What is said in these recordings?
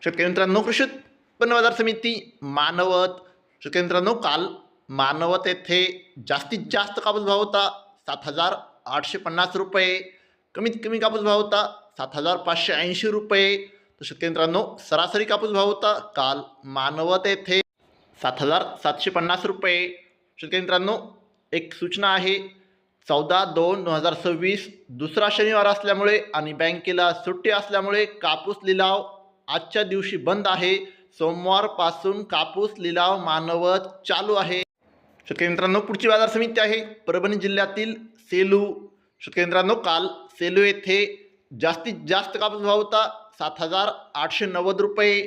शेतकरी मित्रांनो, कृषी उत्पन्न बाजार समिती मानवत. शेतकरी मित्रांनो, काल मानवत येथे जास्तीत जास्त कापूस भाव होता 7,850 रुपये. कमीत कमी कापूस भाव होता 7,580 रुपये. तर शेतकरी मित्रांनो, सरासरी कापूस भाव होता काल मानवत येथे 7,750 रुपये. शेतकरी मित्रांनो, एक सूचना आहे, 14/2/2026 दुसरा शनिवार असल्यामुळे आणि बँकेला सुट्टी असल्यामुळे कापूस लिलाव आजच्या दिवशी बंद आहे. सोमवारपासून कापूस लिलाव मानवत चालू आहे. शेतकरी मित्रांनो, पुढची बाजार समिती आहे परभणी जिल्ह्यातील सेलू. शेतकरी मित्रांनो, काल सेलू येथे जास्तीत जास्त कापूस भाव होता 7,890 रुपये.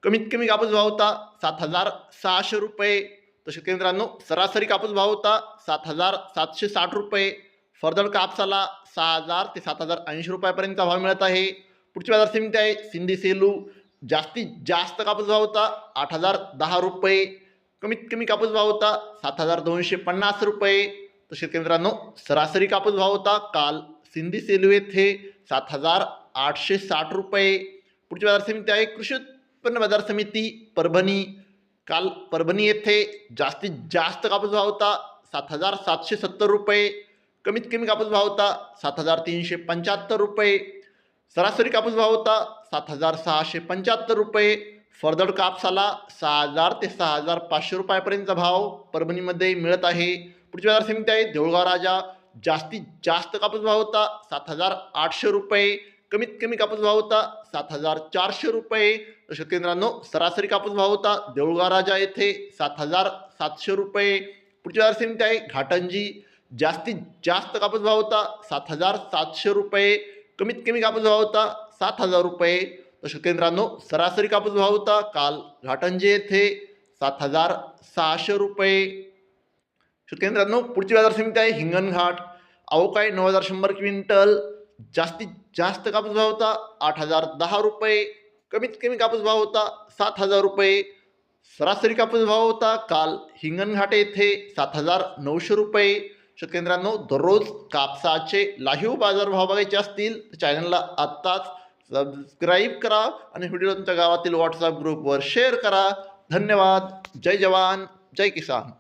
कमीत कमी कापूस भाव होता 7,600 रुपये. तर शेतकरी मित्रांनो, सरासरी कापूस भाव होता 7,760 रुपये. फरदड कापसाला 6,000 ते 7,080 रुपयापर्यंतचा भाव मिळत आहे. पुढची बाजार समिती आहे सिंधी सेलू. जास्तीत जास्त कापूस भाव होता 8,010 रुपये. कमीत कमी कापूस भाव होता 7,250 रुपये. तर शेतकरी मित्रांनो, सरासरी कापूस भाव होता काल सिंधी सेलू येथे 7,860 रुपये. पुढची बाजार समिती आहे कृषी उत्पन्न बाजार समिती परभणी. काल परभणी येथे जास्तीत जास्त कापूस भाव होता 7,770 रुपये. कमीत कमी कापूस भाव होता 7,375 रुपये. सरासरी कापूस भाव होता 7,675 रुपये. फरदड कापसाला 6,000 ते 6,500 रुपयापर्यंतचा भाव परभणीमध्ये मिळत आहे. पुढची बाजार समिती आहे देऊळगाव राजा. जास्तीत जास्त कापूस भाव होता 7,800 रुपये. कमीत कमी कापूस भाव होता 7,400 रुपये. तर शेतकरी मित्रांनो, सरासरी कापूस भाव होता देऊळगाव राजा येथे 7,700 रुपये. पुढची बाजार समिती आहे घाटंजी. जास्तीत जास्त कापूस भाव होता 7,700 रुपये. कमीत कमी कापूस भाव होता 7,000 रुपये. तर शेतकरी मित्रांनो, सरासरी कापूस भाव होता काल घाटंजी येथे 7,600 रुपये. शेतकरी मित्रांनो, पुढची बाजार समिती आहे हिंगणघाट. अवकाळी 9,100 क्विंटल. जास्तीत जास्त कापूस भाव होता 8,010 रुपये. कमीत कमी कापूस भाव होता 7,000 रुपये. सरासरी कापूस भाव होता काल हिंगणघाट येथे 7,900 रुपये. शेतकरी मित्रांनो, दररोज कापसाचे लाईव्ह बाजारभाव बघायचे असतील तर चॅनलला आत्ताच सबस्क्राईब करा आणि व्हिडिओ तुमच्या गावातील व्हॉट्सअप ग्रुपवर शेअर करा. धन्यवाद. जय जवान, जय किसान.